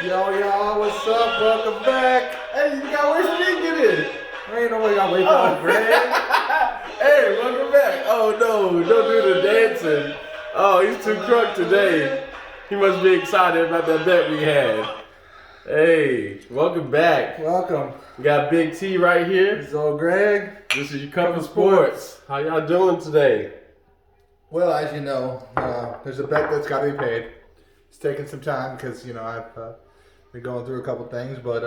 Yo, what's up? Welcome back. Hey, you gotta wait for me to get in. Ain't no way I wait for Greg. Hey, welcome back. Oh no, don't do the dancing. Oh, he's too crunk today. He must be excited about that bet we had. Hey, welcome back. Welcome. We got Big T right here. This is old Greg. This is your Cup of Sports. How y'all doing today? Well, as you know, there's a bet that's got to be paid. It's taking some time because, I've been going through a couple things, but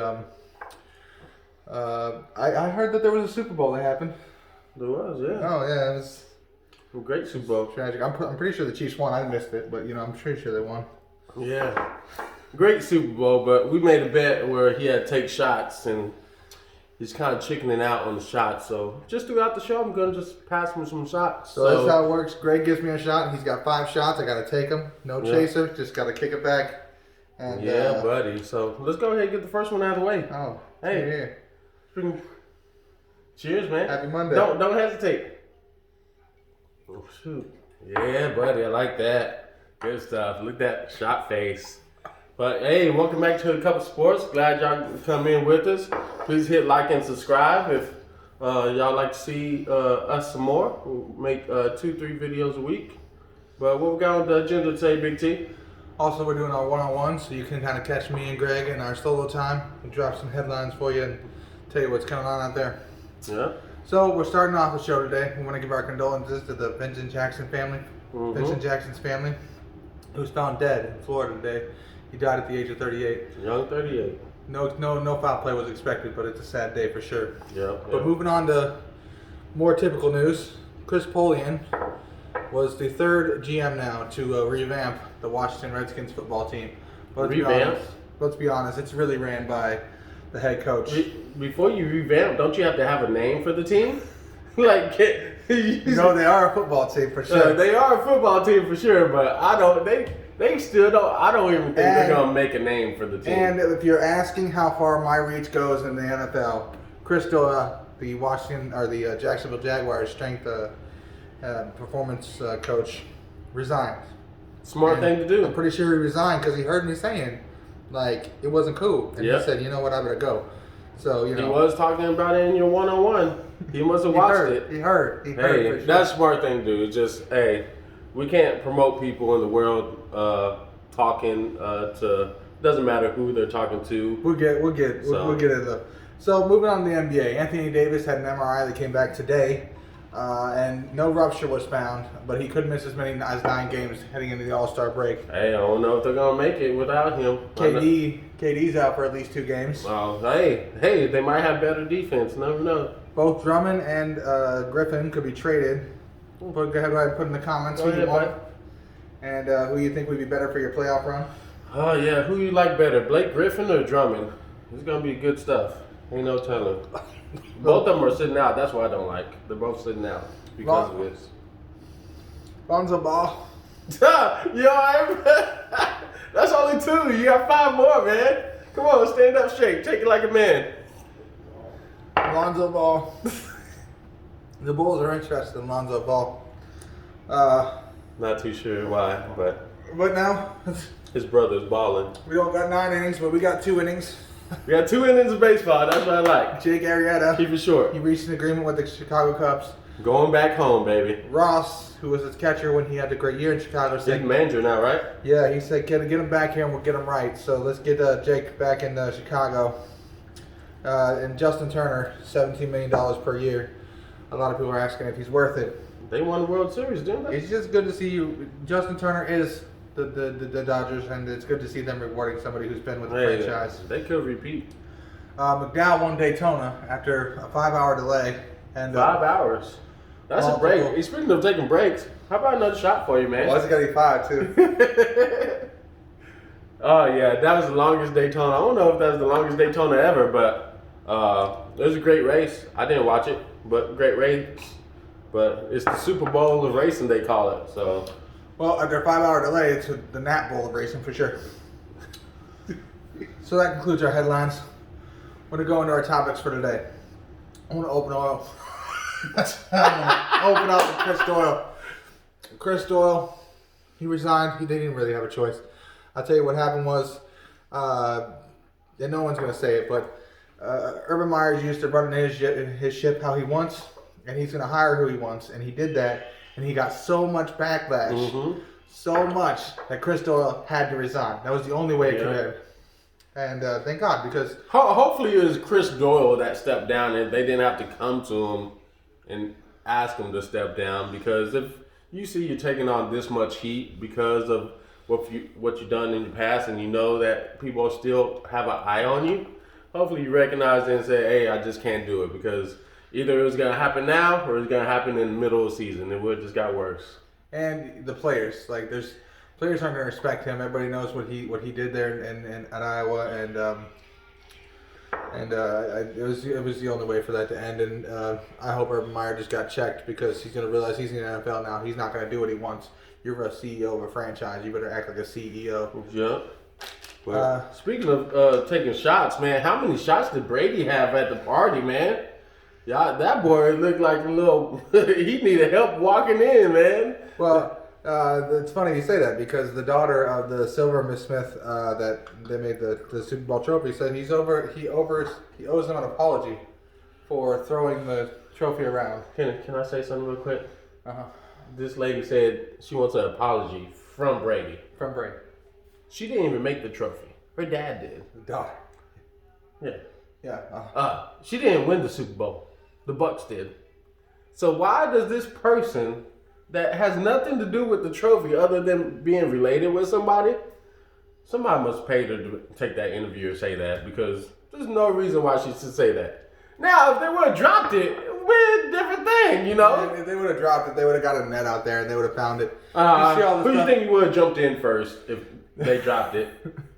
I heard that there was a Super Bowl that happened. There was, yeah. Oh, yeah, it was A great Super Bowl. tragic. I'm pretty sure the Chiefs won. I missed it, but, I'm pretty sure they won. Yeah. Great Super Bowl, but we made a bet where he had to take shots, and he's kind of chickening out on the shots. So just throughout the show, I'm going to just pass him some shots. So that's how it works. Greg gives me a shot. He's got 5 shots. I got to take them. No chaser. Just got to kick it back. And, yeah, buddy. So let's go ahead and get the first one out of the way. Oh, hey. Cheers, man. Happy Monday. Don't hesitate. Oh, shoot. Yeah, buddy. I like that. Good stuff. Look at that shot face. But hey, welcome back to the Cup of Sports. Glad y'all come in with us. Please hit like and subscribe if y'all like to see us some more. We'll make 2-3 videos a week. But what we got on the agenda today, Big T? Also, we're doing our one-on-one, so you can kind of catch me and Greg in our solo time. We'll drop some headlines for you and tell you what's going on out there. Yeah. So we're starting off the show today. We want to give our condolences to the Vincent Jackson family. Vincent Jackson's family, who was found dead in Florida today. He died at the age of 38. Young 38. No foul play was expected, but it's a sad day for sure. Yeah. But moving on to more typical news, Chris Polian was the third GM now to revamp the Washington Redskins football team. But let's be honest, it's really ran by the head coach. Before you revamp, don't you have to have a name for the team? Like, No, they are a football team for sure. They are a football team for sure, but I don't. They still don't. I don't even think they're gonna make a name for the team. And if you're asking how far my reach goes in the NFL, Chris Doyle, the Jacksonville Jaguars strength performance coach, resigned. Smart thing to do. I'm pretty sure he resigned because he heard me saying, like, it wasn't cool, and he said, "You know what? I better go." So he was talking about it in your one-on-one. He must have watched it. He heard. Hey, that's a smart thing to do. It's just, hey, we can't promote people in the world talking to. Doesn't matter who they're talking to. We'll get it though. So moving on to the NBA, Anthony Davis had an MRI that came back today, and no rupture was found, but he could miss as many as 9 games heading into the All-Star break. Hey, I don't know if they're gonna make it without him. KD's out for at least 2 games. Oh, hey, they might have better defense. Never know. Both Drummond and Griffin could be traded. Go ahead and put in the comments who you want and who you think would be better for your playoff run. Oh yeah, who you like better, Blake Griffin or Drummond? It's gonna be good stuff. Ain't no telling. Both of them are sitting out. That's what I don't like. They're both sitting out because of this. Lonzo Ball. That's only 2. You got 5 more, man. Come on, stand up straight. Take it like a man. Lonzo Ball. The Bulls are interested in Lonzo Ball. Not too sure why, but now his brother's balling. we don't got 9 innings, but we got 2 innings. We got 2 innings of baseball. That's what I like. Jake Arrieta. Keep it short. He reached an agreement with the Chicago Cubs. Going back home, baby. Ross, who was his catcher when he had the great year in Chicago, He's said, manager now, right? Yeah, he said, get him back here and we'll get him right. So let's get Jake back in Chicago. And Justin Turner, $17 million per year. A lot of people are asking if he's worth it. They won the World Series, didn't they? It's just good to see you. Justin Turner is the Dodgers, and it's good to see them rewarding somebody who's been with the franchise. They could repeat. McDowell won Daytona after a 5-hour delay. And 5 hours. That's a break. Speaking of taking breaks, how about another shot for you, man? Well, it's got to be 5, too. Oh, yeah, that was the longest Daytona. I don't know if that's the longest Daytona ever, but it was a great race. I didn't watch it, but great race. But it's the Superbowl of racing, they call it. So, well, after a 5-hour delay, it's the Nat Bowl of racing for sure. So that concludes our headlines. We're going to go into our topics for today. I want to open up with Chris Doyle. Chris Doyle, he resigned. He didn't really have a choice. I'll tell you what happened was and no one's going to say it, but Urban Meyer's used to running his ship how he wants, and he's going to hire who he wants, and he did that, and he got so much backlash, so much that Chris Doyle had to resign. That was the only way it could end. And thank God, because hopefully it was Chris Doyle that stepped down, and they didn't have to come to him and ask him to step down. Because if you see you're taking on this much heat because of what you've done in the past, and you know that people still have an eye on you, hopefully you recognize it and say, "Hey, I just can't do it," because either it was going to happen now or it's going to happen in the middle of the season. It would just got worse. And the players, players aren't going to respect him. Everybody knows what he did there at Iowa, and it was the only way for that to end. And I hope Urban Meyer just got checked, because he's going to realize he's in the NFL now. He's not going to do what he wants. You're a CEO of a franchise. You better act like a CEO. Yeah. Well, speaking of taking shots, man, how many shots did Brady have at the party, man? Yeah, that boy looked like a little. He needed help walking in, man. Well. It's funny you say that, because the daughter of the Silver Miss Smith that they made the Super Bowl trophy said he owes him an apology for throwing the trophy around. Can I say something real quick? Uh-huh. This lady said she wants an apology from Brady. From Brady. She didn't even make the trophy. Her dad did. The daughter. Yeah. Yeah. She didn't win the Super Bowl. The Bucs did. So why does this person that has nothing to do with the trophy other than being related with somebody must pay her to take that interview or say that, because there's no reason why she should say that. Now, if they would have dropped it would be a different thing, you know? If they would have dropped it, they would have got a net out there and they would have found it. Who do you think would have jumped in first if they dropped it?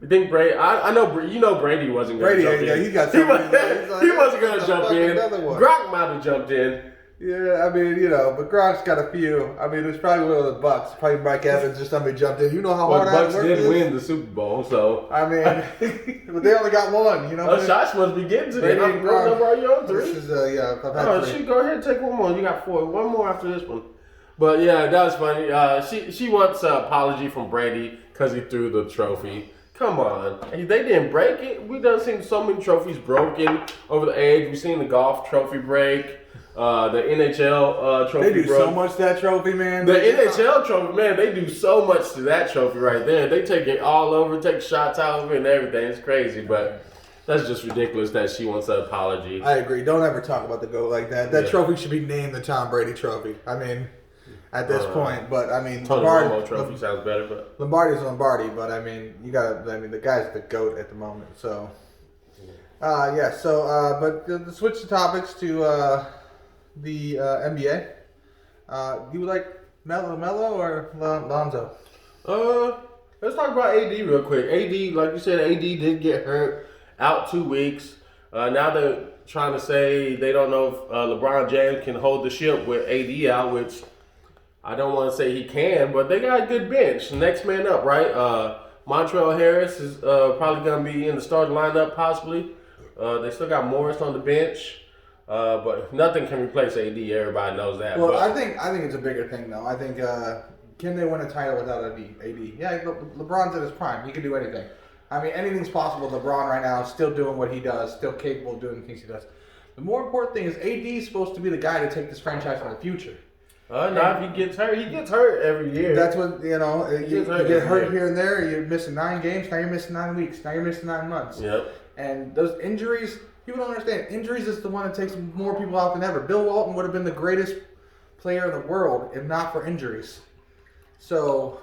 You think Brady? I know Brady wasn't going to jump in. He got he wasn't going to jump in. Gronk might have jumped in. Yeah, I mean, but Gronk's got a few. I mean, it was probably one of the Bucs. Probably Mike Evans or somebody jumped in. You know how hard Bucs did win the Super Bowl, so. I mean, but they only got one, Shots must be getting to them. What number are you on? 3? This is, I've had 3. Go ahead and take one more. You got 4. One more after this one. But yeah, that was funny. She wants an apology from Brady because he threw the trophy. Come on. They didn't break it. We done seen so many trophies broken over the age. We've seen the golf trophy break. The NHL trophy. They do so much to that trophy, man. The NHL trophy, man, they do so much to that trophy right there. They take it all over, take shots out of it and everything. It's crazy, but that's just ridiculous that she wants an apology. I agree. Don't ever talk about the GOAT like that. That trophy should be named the Tom Brady Trophy. I mean, at this point, but I mean, Tony Romo Trophy sounds better, but Lombardi's Lombardi. But I mean, the guy's the GOAT at the moment. So, but to switch the topics to the NBA. Do you like Melo or Lonzo? Let's talk about AD real quick. AD, like you said, AD did get hurt, out 2 weeks. Now they're trying to say they don't know if LeBron James can hold the ship with AD out, which I don't want to say he can, but they got a good bench. Next man up, right? Montrezl Harris is probably going to be in the starting lineup, possibly. They still got Morris on the bench. But nothing can replace AD. Everybody knows that. Well, I think it's a bigger thing, though. I think can they win a title without AD? Yeah, LeBron's at his prime. He can do anything. I mean, anything's possible. LeBron right now is still doing what he does, still capable of doing the things he does. The more important thing is AD is supposed to be the guy to take this franchise in the future. Now if he gets hurt every year. That's what, you get hurt here and there. You're missing 9 games. Now you're missing 9 weeks. Now you're missing 9 months. Yep. And those injuries, people don't understand. Injuries is the one that takes more people out than ever. Bill Walton would have been the greatest player in the world if not for injuries. So,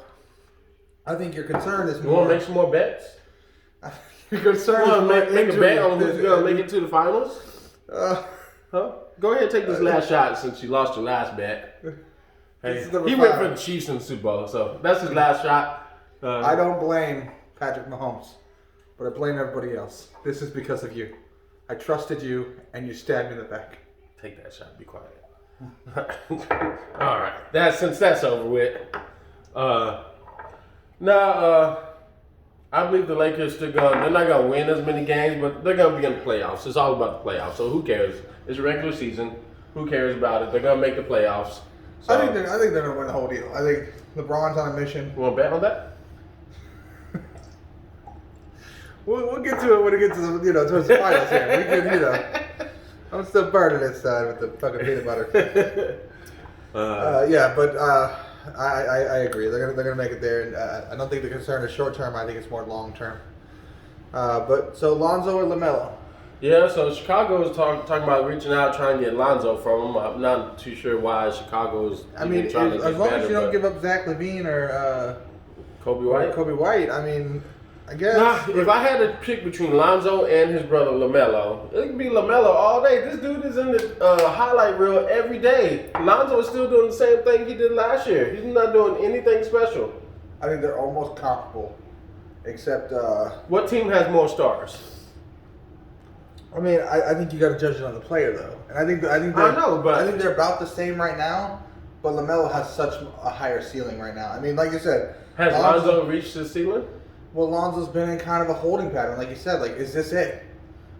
I think your concern is more. You want to make some more bets? Your concern is make a bet on who's going to make it to the finals? Go ahead and take this last shot since you lost your last bet. Hey, he went for the Chiefs in the Super Bowl, so that's his last shot. I don't blame Patrick Mahomes, but I blame everybody else. This is because of you. I trusted you, and you stabbed me in the back. Take that shot. Be quiet. All right. Since that's over with. I believe the Lakers they're not gonna win as many games, but they're gonna be in the playoffs. It's all about the playoffs. So who cares? It's a regular season. Who cares about it? They're gonna make the playoffs. So, I think they're gonna win the whole deal. I think LeBron's on a mission. You want to bet on that? We'll get to it when it gets to the, towards the finals here. We can, I'm still burning inside with the fucking peanut butter. But I agree. They're gonna make it there, and I don't think the concern is short term. I think it's more long term. But so Lonzo or LaMelo? Yeah, so Chicago is talking about reaching out, trying to get Lonzo from him. I'm not too sure why Chicago is. I mean, trying to get as long better, as you don't give up Zach LaVine or Kobe White. I mean, I guess. Nah, if I had to pick between Lonzo and his brother LaMelo, it could be LaMelo all day. This dude is in the highlight reel every day. Lonzo is still doing the same thing he did last year. He's not doing anything special. I think they're almost comparable, except. What team has more stars? I mean, I think you got to judge it on the player though, and I think they're about the same right now. But LaMelo has such a higher ceiling right now. I mean, like you said, has Lonzo reached the ceiling? Well, Lonzo's been in kind of a holding pattern, like you said. Like, is this it,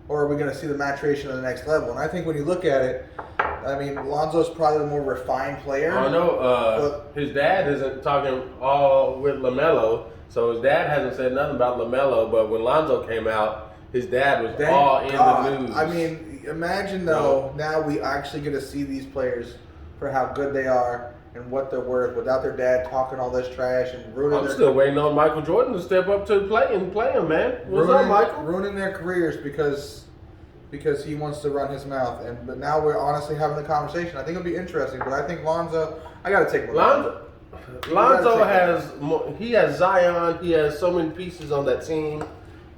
or are we going to see the maturation of the next level? And I think when you look at it, I mean, Lonzo's probably the more refined player. I know. His dad isn't talking all with LaMelo, so his dad hasn't said nothing about LaMelo. But when Lonzo came out, his dad was all in the news. I mean, imagine though, now we actually get to see these players for how good they are and what they're worth without their dad talking all this trash and ruining. I'm still waiting on Michael Jordan to step up to the plate and play him, man. What's up, Michael? Ruining their careers because he wants to run his mouth. But now we're honestly having the conversation. I think it'll be interesting. But I think Lonzo, I got to take Lonzo. Lonzo has Zion. He has so many pieces on that team.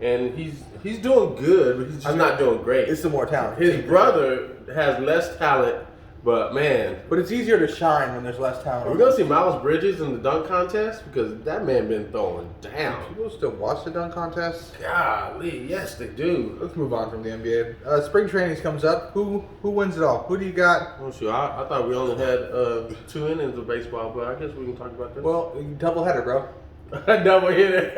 And he's doing good, but he's just not doing great. It's the more talent. His brother has less talent, but man. But it's easier to shine when there's less talent. We're going to see Miles Bridges in the dunk contest because that man been throwing down. People still watch the dunk contest? Golly, yes they do. Let's move on from the NBA. Spring trainings comes up. Who wins it all? Who do you got? Oh, sure. I thought we only had 2 innings of baseball, but I guess we can talk about this. Well, doubleheader, bro. Double hitter.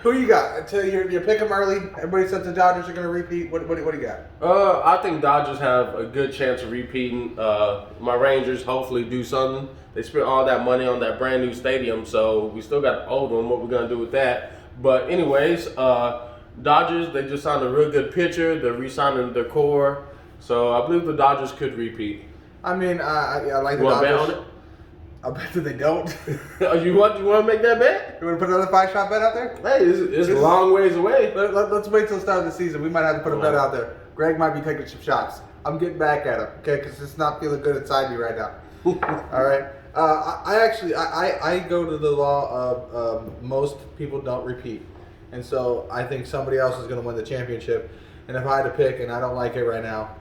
Who you got? Until you pick them early. Everybody says the Dodgers are going to repeat. What do you got? I think Dodgers have a good chance of repeating. My Rangers hopefully do something. They spent all that money on that brand new stadium, so we still got the old one. What we're going to do with that? But anyways, Dodgers, they just signed a real good pitcher. They're re-signing their core. So I believe the Dodgers could repeat. I mean, I like the Dodgers. You want to bet on it? I bet that they don't. You want to make that bet? You want to put another 5-shot bet out there? Hey, it's a long ways away. Let's wait till the start of the season. We might have to put a bet out there. Greg might be taking some shots. I'm getting back at him, okay? Because it's not feeling good inside me right now. All right. I go to the law of most people don't repeat, and so I think somebody else is going to win the championship. And if I had to pick, and I don't like it right now,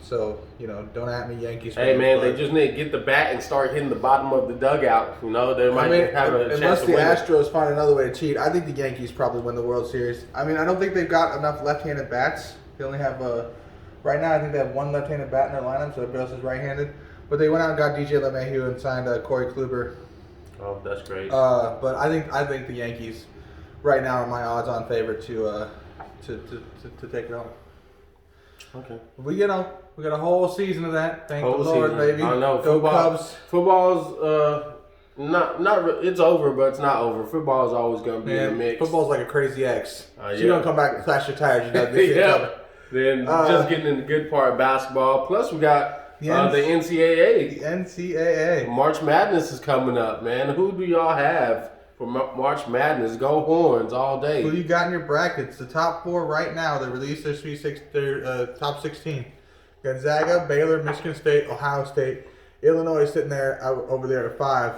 don't at me, Yankees. Hey man, they just need to get the bat and start hitting the bottom of the dugout. They might have a chance to win. Unless the Astros find another way to cheat, I think the Yankees probably win the World Series. I mean, I don't think they've got enough left-handed bats. They only have right now. I think they have one left-handed bat in their lineup, so everybody else is right-handed. But they went out and got DJ LeMahieu and signed Corey Kluber. Oh, that's great. But I think the Yankees right now are my odds-on favorite to take it home. Okay. We got a whole season of that. Thank the Lord, season. baby. I know. Go Cubs. Football's it's over, but it's not over. Football is always going to be in the mix. Football's like a crazy ex. You don't come back and flash your tires. You got this shit coming. Then just getting in the good part of basketball. Plus, we got the NCAA. The NCAA. March Madness is coming up, man. Who do y'all have for March Madness? Go Horns all day. Who you got in your brackets? The top 4 right now. They released their top 16. Gonzaga, Baylor, Michigan State, Ohio State, Illinois sitting there over there at 5.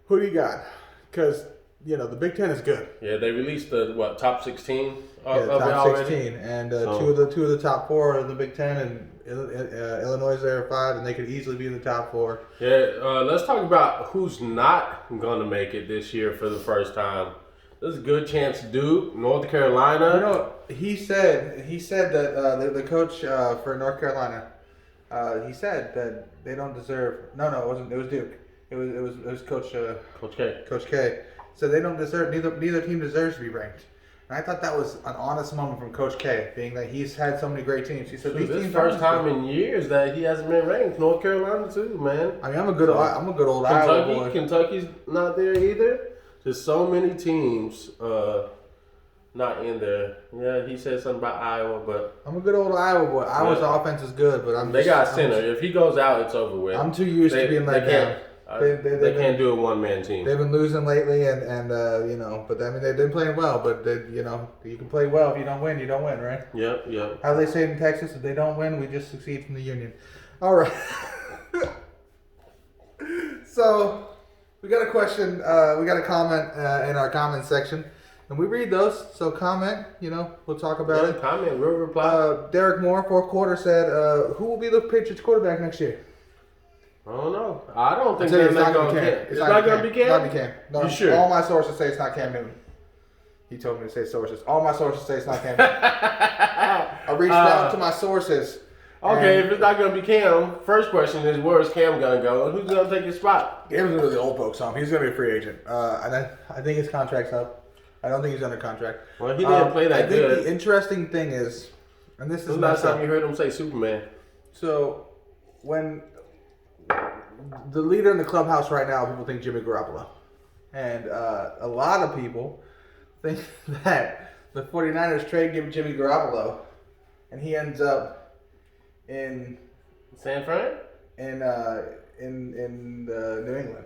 Who do you got? Because the Big Ten is good. Yeah, they released the top 16. Top 16, and two of the top 4 are in the Big Ten, and Illinois is there at 5, and they could easily be in the top 4. Yeah, let's talk about who's not going to make it this year for the first time. There's a good chance Duke, North Carolina. He said that the coach for North Carolina, he said that they don't deserve. No, it wasn't. It was Duke. It was Coach K. Coach K. So they don't deserve. Neither team deserves to be ranked. And I thought that was an honest moment from Coach K, being that he's had so many great teams. He said these teams first time in years that he hasn't been ranked. North Carolina too, man. I mean, I'm a good old Iowa boy. Kentucky's not there either. There's so many teams not in there. Yeah, he said something about Iowa, but I'm a good old Iowa boy. Iowa's offense is good, but they got a center. If he goes out, it's over with. I'm too used to being let down. They can't do a one-man team. They've been losing lately, and but I mean they've been playing well. But you can play well if you don't win, right? Yep. How they say it in Texas, if they don't win, we just succeed from the union. All right. So we got a question. We got a comment in our comment section, and we read those. So comment. We'll talk about it. Comment. We'll reply. Derek Moore, fourth quarter, said, "Who will be the Patriots quarterback next year?" I don't know. I don't think it's not going to be Cam. It's not going to be Cam? Not be Cam. No, you sure? All my sources say it's not Cam Newton. He told me to say sources. All my sources say it's not Cam Newton. I reached out to my sources. Okay, if it's not going to be Cam, first question is, where's Cam going to go? And who's going to take his spot? Cam's going to the old folks home. He's going to be a free agent. I think his contract's up. I don't think he's under contract. Well, he didn't play that good. I think the interesting thing is, and this is the last time you heard him say Superman. So, when the leader in the clubhouse right now, people think Jimmy Garoppolo. And a lot of people think that the 49ers trade give Jimmy Garoppolo, and he ends up in San Fran? In New England.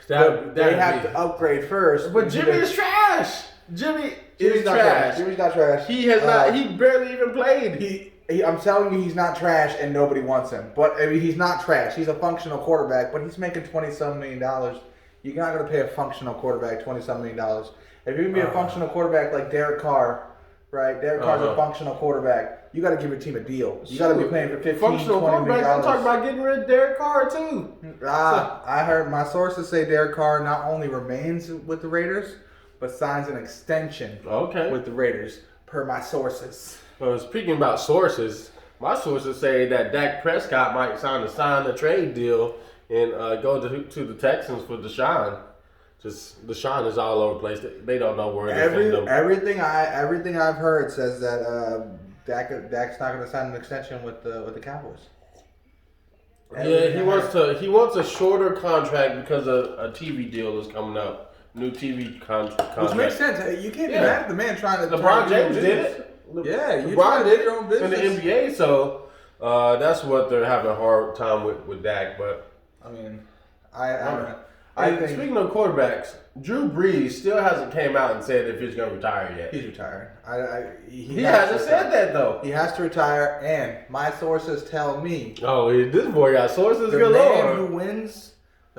They have to upgrade first. But Jimmy is trash. Jimmy's not trash. Jimmy's not trash. He has not. He barely even played. I'm telling you, he's not trash, and nobody wants him. But I mean, he's not trash. He's a functional quarterback, but he's making $20-some million. You're not going to pay a functional quarterback $20-some million. If you're going to be a functional quarterback like Derek Carr, right? Derek Carr's a functional quarterback. You got to give your team a deal. You got to be paying for $15-20 million. I'm talking about getting rid of Derek Carr too. I heard my sources say Derek Carr not only remains with the Raiders, but signs an extension with the Raiders, per my sources. Well, speaking about sources, my sources say that Dak Prescott might sign a trade deal and go to the Texans for Deshaun. Just Deshaun is all over the place. They don't know where to send him. Everything I've heard says that Dak's not going to sign an extension with the Cowboys. He wants a shorter contract because a TV deal is coming up. New TV contract. Which makes sense. You can't be mad at the man trying to. LeBron James did it. Yeah, you trying to do your own business in the NBA. So that's what they're having a hard time with Dak. But I mean, I think, speaking of quarterbacks, Drew Brees still hasn't came out and said if he's going to retire yet. He's retiring. He hasn't said that though. He has to retire, and my sources tell me. Oh, this boy got sources. The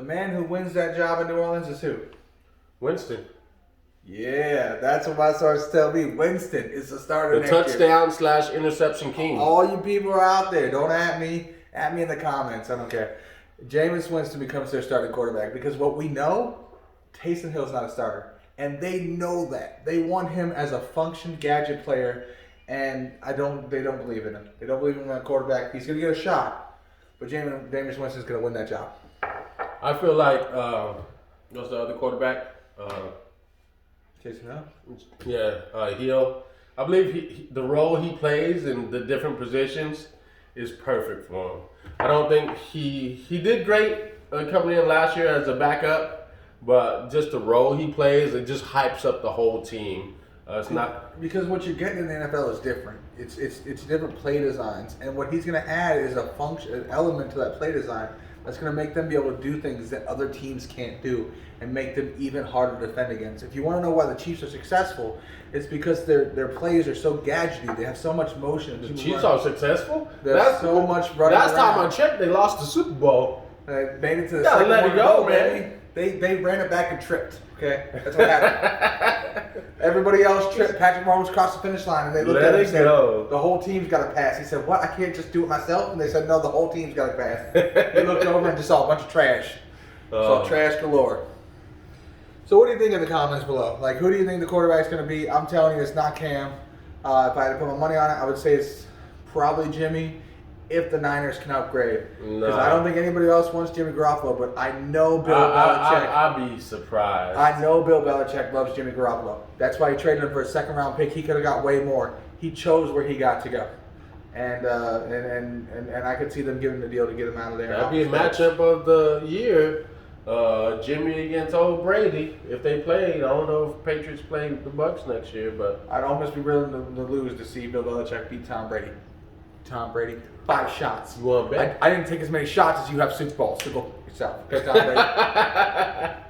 man who wins that job in New Orleans is who? Winston. Yeah, that's what my sources tell me. Winston is the starter next year. The touchdown/interception king. All you people are out there, don't at me. At me in the comments. I don't care. Jameis Winston becomes their starting quarterback because what we know, Taysom Hill's not a starter. And they know that. They want him as a function gadget player, and they don't believe in him. They don't believe in him as a quarterback. He's going to get a shot, but Jameis Winston's going to win that job. I feel like, what's the other quarterback? Taysom Hill? Yeah, Hill. I believe the role he plays in the different positions is perfect for him. I don't think he did great coming in last year as a backup, but just the role he plays, it just hypes up the whole team. It's not because what you're getting in the NFL is different. It's different play designs, and what he's going to add is an element to that play design that's going to make them be able to do things that other teams can't do and make them even harder to defend against. If you want to know why the Chiefs are successful, it's because their plays are so gadgety. They have so much motion. The Chiefs are successful? There's so much running last around. time I checked, they lost the Super Bowl. They made it to the gotta second let one. it go, man. They ran it back and tripped. Okay, that's what happened. Everybody else tripped. Patrick Mahomes crossed the finish line, and they looked at him and said, "The whole team's got to pass." He said, "What? I can't just do it myself?" And they said, "No, the whole team's got to pass." He looked over and just saw a bunch of trash. Saw trash galore. So, what do you think in the comments below? Like, who do you think the quarterback's going to be? I'm telling you, it's not Cam. If I had to put my money on it, I would say it's probably Jimmy. If the Niners can upgrade. Because I don't think anybody else wants Jimmy Garoppolo, but I know Bill Belichick. I'd be surprised. I know Bill Belichick loves Jimmy Garoppolo. That's why he traded him for a second-round pick. He could have got way more. He chose where he got to go. And I could see them giving the deal to get him out of there. That'd be a matchup of the year. Jimmy against old Brady. If they played, I don't know if Patriots play the Bucks next year, but I'd almost be willing to lose to see Bill Belichick beat Tom Brady. Tom Brady, 5 shots. You want to bet? I didn't take as many shots as you have Super Bowls. So go yourself. Pick Tom Brady.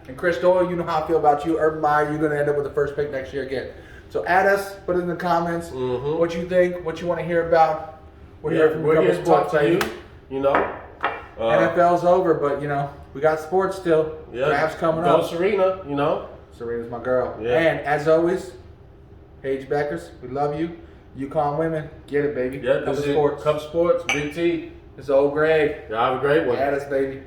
And Chris Doyle, you know how I feel about you. Urban Meyer, you're going to end up with the first pick next year again. So add us, put it in the comments. Mm-hmm. What you think, what you want to hear about. We're here from we're Couple here to talk Sports, to you. baby. You know, NFL's over, but we got sports still. yeah, Draft's coming go up. Serena. You know, Serena's my girl. Yeah. And as always, Paige Beckers, we love you. UConn women, get it, baby. yeah, Couple this is Sports. Cup Sports, Big T. It's old Greg. Y'all have a great one. Add us, baby.